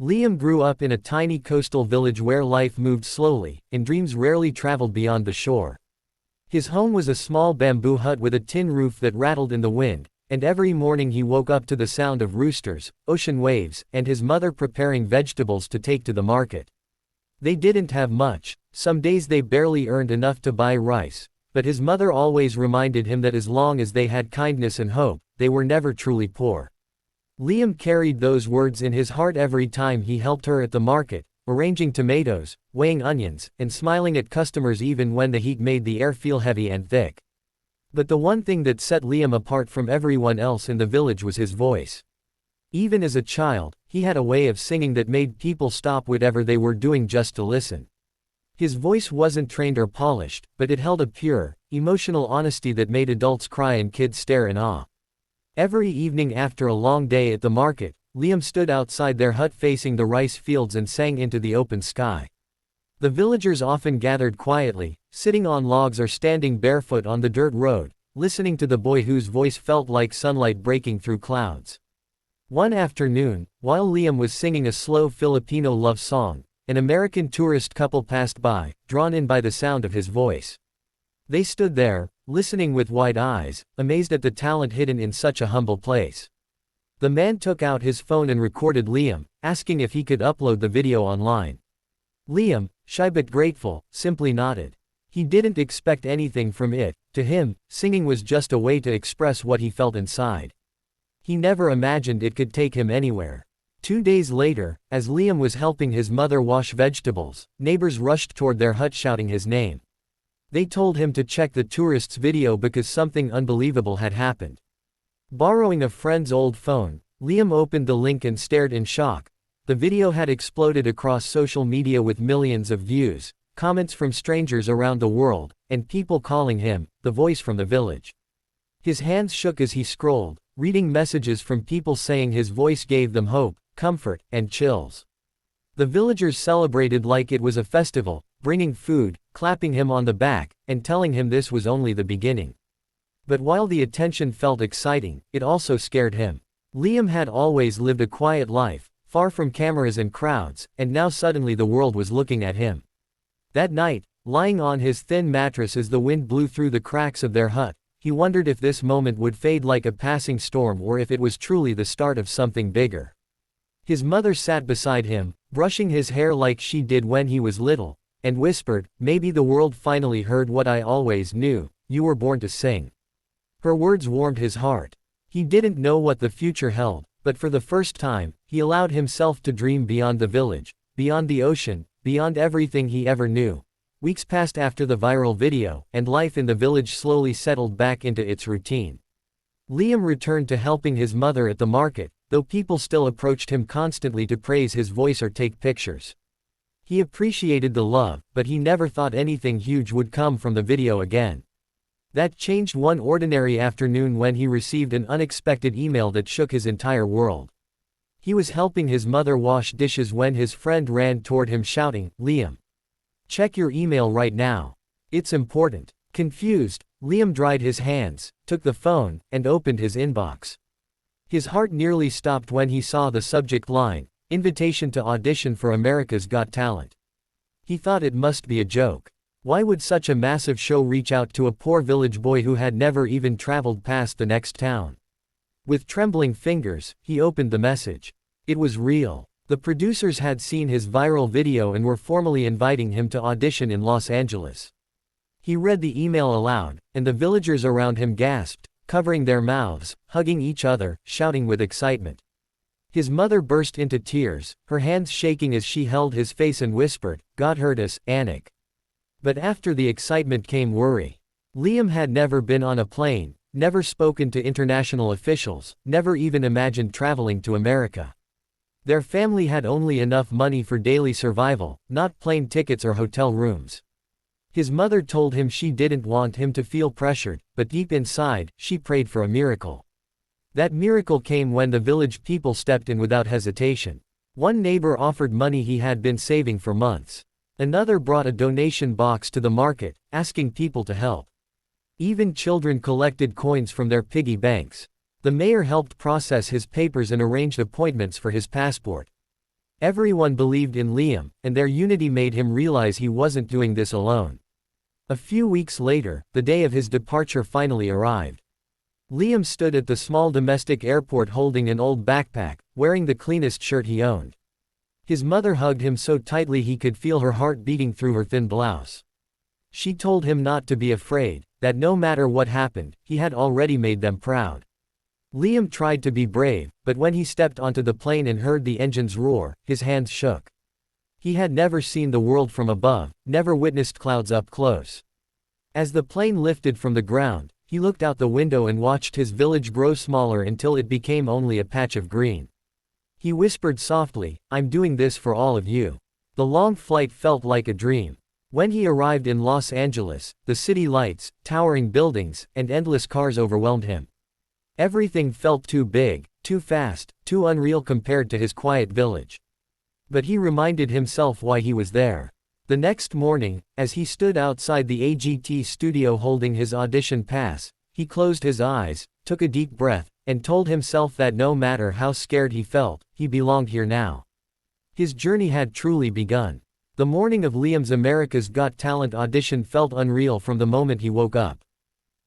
Liam grew up in a tiny coastal village where life moved slowly, and dreams rarely traveled beyond the shore. His home was a small bamboo hut with a tin roof that rattled in the wind, and every morning he woke up to the sound of roosters, ocean waves, and his mother preparing vegetables to take to the market. They didn't have much. Some days they barely earned enough to buy rice, but his mother always reminded him that as long as they had kindness and hope, they were never truly poor. Liam carried those words in his heart every time he helped her at the market, arranging tomatoes, weighing onions, and smiling at customers even when the heat made the air feel heavy and thick. But the one thing that set Liam apart from everyone else in the village was his voice. Even as a child, he had a way of singing that made people stop whatever they were doing just to listen. His voice wasn't trained or polished, but it held a pure, emotional honesty that made adults cry and kids stare in awe. Every evening after a long day at the market, Liam stood outside their hut facing the rice fields and sang into the open sky. The villagers often gathered quietly, sitting on logs or standing barefoot on the dirt road, listening to the boy whose voice felt like sunlight breaking through clouds. One afternoon, while Liam was singing a slow Filipino love song, an American tourist couple passed by, drawn in by the sound of his voice. They stood there, listening with wide eyes, amazed at the talent hidden in such a humble place. The man took out his phone and recorded Liam, asking if he could upload the video online. Liam, shy but grateful, simply nodded. He didn't expect anything from it. To him, singing was just a way to express what he felt inside. He never imagined it could take him anywhere. 2 days later, as Liam was helping his mother wash vegetables, neighbors rushed toward their hut shouting his name. They told him to check the tourist's video because something unbelievable had happened. Borrowing a friend's old phone, Liam opened the link and stared in shock. The video had exploded across social media with millions of views, comments from strangers around the world, and people calling him the voice from the village. His hands shook as he scrolled, reading messages from people saying his voice gave them hope, comfort, and chills. The villagers celebrated like it was a festival, bringing food, clapping him on the back, and telling him this was only the beginning. But while the attention felt exciting, it also scared him. Liam had always lived a quiet life, far from cameras and crowds, and now suddenly the world was looking at him. That night, lying on his thin mattress as the wind blew through the cracks of their hut, he wondered if this moment would fade like a passing storm or if it was truly the start of something bigger. His mother sat beside him, brushing his hair like she did when he was little, and whispered, "Maybe the world finally heard what I always knew, you were born to sing." Her words warmed his heart. He didn't know what the future held, but for the first time, he allowed himself to dream beyond the village, beyond the ocean, beyond everything he ever knew. Weeks passed after the viral video, and life in the village slowly settled back into its routine. Liam returned to helping his mother at the market, though people still approached him constantly to praise his voice or take pictures. He appreciated the love, but he never thought anything huge would come from the video again. That changed one ordinary afternoon when he received an unexpected email that shook his entire world. He was helping his mother wash dishes when his friend ran toward him shouting, "Liam, check your email right now. It's important." Confused, Liam dried his hands, took the phone, and opened his inbox. His heart nearly stopped when he saw the subject line, "Invitation to audition for America's Got Talent." He thought it must be a joke. Why would such a massive show reach out to a poor village boy who had never even traveled past the next town? With trembling fingers, he opened the message. It was real. The producers had seen his viral video and were formally inviting him to audition in Los Angeles. He read the email aloud, and the villagers around him gasped, covering their mouths, hugging each other, shouting with excitement. His mother burst into tears, her hands shaking as she held his face and whispered, "God heard us, Anik." But after the excitement came worry. Liam had never been on a plane, never spoken to international officials, never even imagined traveling to America. Their family had only enough money for daily survival, not plane tickets or hotel rooms. His mother told him she didn't want him to feel pressured, but deep inside, she prayed for a miracle. That miracle came when the village people stepped in without hesitation. One neighbor offered money he had been saving for months. Another brought a donation box to the market, asking people to help. Even children collected coins from their piggy banks. The mayor helped process his papers and arranged appointments for his passport. Everyone believed in Liam, and their unity made him realize he wasn't doing this alone. A few weeks later, the day of his departure finally arrived. Liam stood at the small domestic airport holding an old backpack, wearing the cleanest shirt he owned. His mother hugged him so tightly he could feel her heart beating through her thin blouse. She told him not to be afraid, that no matter what happened, he had already made them proud. Liam tried to be brave, but when he stepped onto the plane and heard the engines roar, his hands shook. He had never seen the world from above, never witnessed clouds up close. As the plane lifted from the ground, he looked out the window and watched his village grow smaller until it became only a patch of green. He whispered softly, "I'm doing this for all of you." The long flight felt like a dream. When he arrived in Los Angeles, the city lights, towering buildings, and endless cars overwhelmed him. Everything felt too big, too fast, too unreal compared to his quiet village. But he reminded himself why he was there. The next morning, as he stood outside the AGT studio holding his audition pass, he closed his eyes, took a deep breath, and told himself that no matter how scared he felt, he belonged here now. His journey had truly begun. The morning of Liam's America's Got Talent audition felt unreal from the moment he woke up.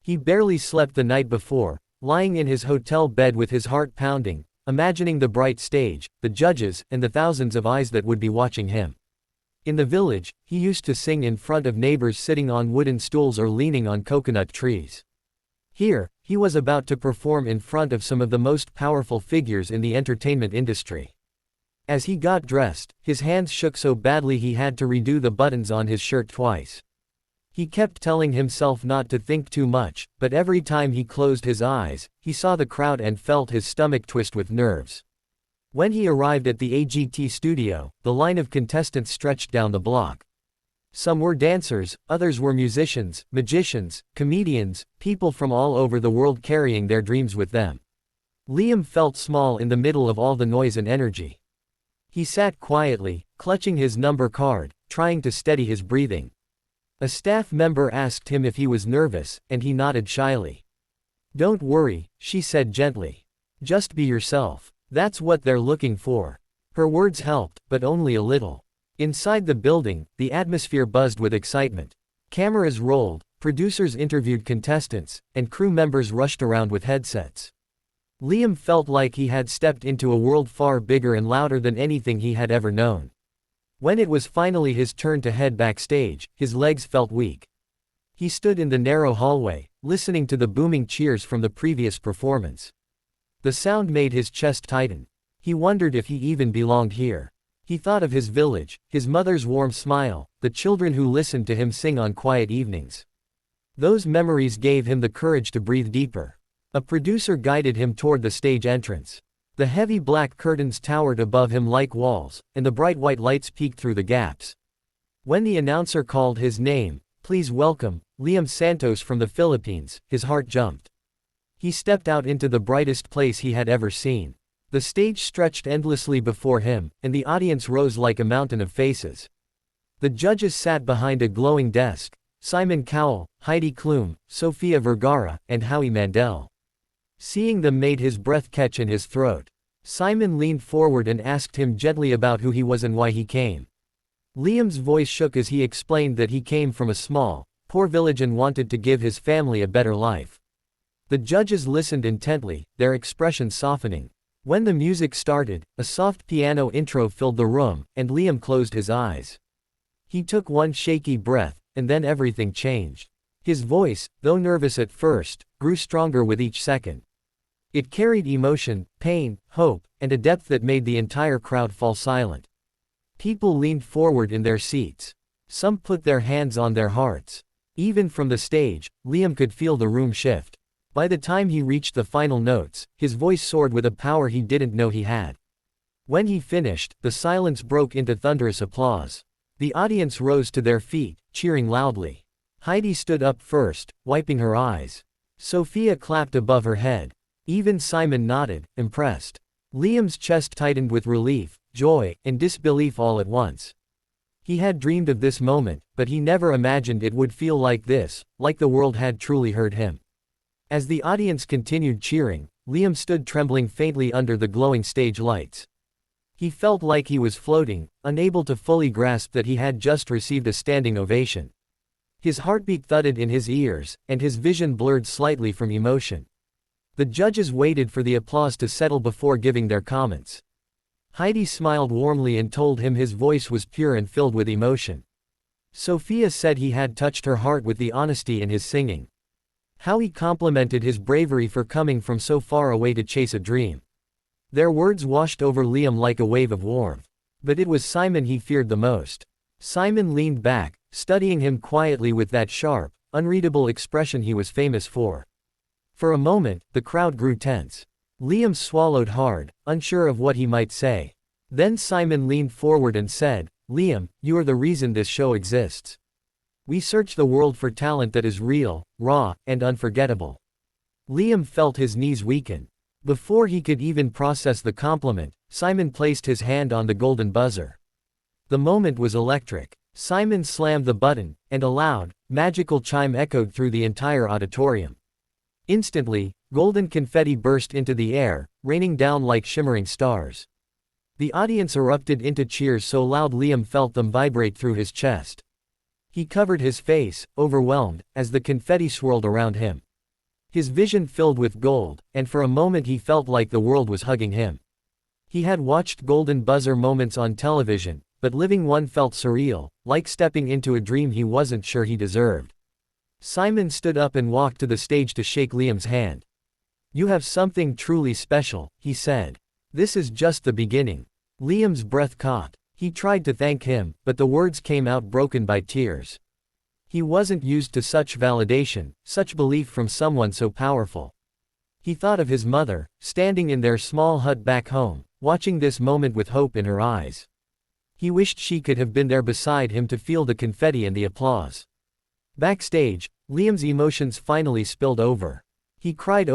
He barely slept the night before, lying in his hotel bed with his heart pounding, imagining the bright stage, the judges, and the thousands of eyes that would be watching him. In the village, he used to sing in front of neighbors sitting on wooden stools or leaning on coconut trees. Here, he was about to perform in front of some of the most powerful figures in the entertainment industry. As he got dressed, his hands shook so badly he had to redo the buttons on his shirt twice. He kept telling himself not to think too much, but every time he closed his eyes, he saw the crowd and felt his stomach twist with nerves. When he arrived at the AGT studio, the line of contestants stretched down the block. Some were dancers, others were musicians, magicians, comedians, people from all over the world carrying their dreams with them. Liam felt small in the middle of all the noise and energy. He sat quietly, clutching his number card, trying to steady his breathing. A staff member asked him if he was nervous, and he nodded shyly. "Don't worry," she said gently. "Just be yourself. That's what they're looking for." Her words helped, but only a little. Inside the building, the atmosphere buzzed with excitement. Cameras rolled, producers interviewed contestants, and crew members rushed around with headsets. Liam felt like he had stepped into a world far bigger and louder than anything he had ever known. When it was finally his turn to head backstage, his legs felt weak. He stood in the narrow hallway, listening to the booming cheers from the previous performance. The sound made his chest tighten. He wondered if he even belonged here. He thought of his village, his mother's warm smile, the children who listened to him sing on quiet evenings. Those memories gave him the courage to breathe deeper. A producer guided him toward the stage entrance. The heavy black curtains towered above him like walls, and the bright white lights peeked through the gaps. When the announcer called his name, "Please welcome, Liam Santos from the Philippines," his heart jumped. He stepped out into the brightest place he had ever seen. The stage stretched endlessly before him, and the audience rose like a mountain of faces. The judges sat behind a glowing desk: Simon Cowell, Heidi Klum, Sofia Vergara, and Howie Mandel. Seeing them made his breath catch in his throat. Simon leaned forward and asked him gently about who he was and why he came. Liam's voice shook as he explained that he came from a small, poor village and wanted to give his family a better life. The judges listened intently, their expressions softening. When the music started, a soft piano intro filled the room, and Liam closed his eyes. He took one shaky breath, and then everything changed. His voice, though nervous at first, grew stronger with each second. It carried emotion, pain, hope, and a depth that made the entire crowd fall silent. People leaned forward in their seats. Some put their hands on their hearts. Even from the stage, Liam could feel the room shift. By the time he reached the final notes, his voice soared with a power he didn't know he had. When he finished, the silence broke into thunderous applause. The audience rose to their feet, cheering loudly. Heidi stood up first, wiping her eyes. Sophia clapped above her head. Even Simon nodded, impressed. Liam's chest tightened with relief, joy, and disbelief all at once. He had dreamed of this moment, but he never imagined it would feel like this, like the world had truly heard him. As the audience continued cheering, Liam stood trembling faintly under the glowing stage lights. He felt like he was floating, unable to fully grasp that he had just received a standing ovation. His heartbeat thudded in his ears, and his vision blurred slightly from emotion. The judges waited for the applause to settle before giving their comments. Heidi smiled warmly and told him his voice was pure and filled with emotion. Sophia said he had touched her heart with the honesty in his singing. Howie complimented his bravery for coming from so far away to chase a dream. Their words washed over Liam like a wave of warmth. But it was Simon he feared the most. Simon leaned back, studying him quietly with that sharp, unreadable expression he was famous for. For a moment, the crowd grew tense. Liam swallowed hard, unsure of what he might say. Then Simon leaned forward and said, "Liam, you are the reason this show exists. We search the world for talent that is real, raw, and unforgettable." Liam felt his knees weaken. Before he could even process the compliment, Simon placed his hand on the golden buzzer. The moment was electric. Simon slammed the button, and a loud, magical chime echoed through the entire auditorium. Instantly, golden confetti burst into the air, raining down like shimmering stars. The audience erupted into cheers so loud Liam felt them vibrate through his chest. He covered his face, overwhelmed, as the confetti swirled around him. His vision filled with gold, and for a moment he felt like the world was hugging him. He had watched golden buzzer moments on television, but living one felt surreal, like stepping into a dream he wasn't sure he deserved. Simon stood up and walked to the stage to shake Liam's hand. "You have something truly special," he said. "This is just the beginning." Liam's breath caught. He tried to thank him, but the words came out broken by tears. He wasn't used to such validation, such belief from someone so powerful. He thought of his mother, standing in their small hut back home, watching this moment with hope in her eyes. He wished she could have been there beside him to feel the confetti and the applause. Backstage, Liam's emotions finally spilled over. He cried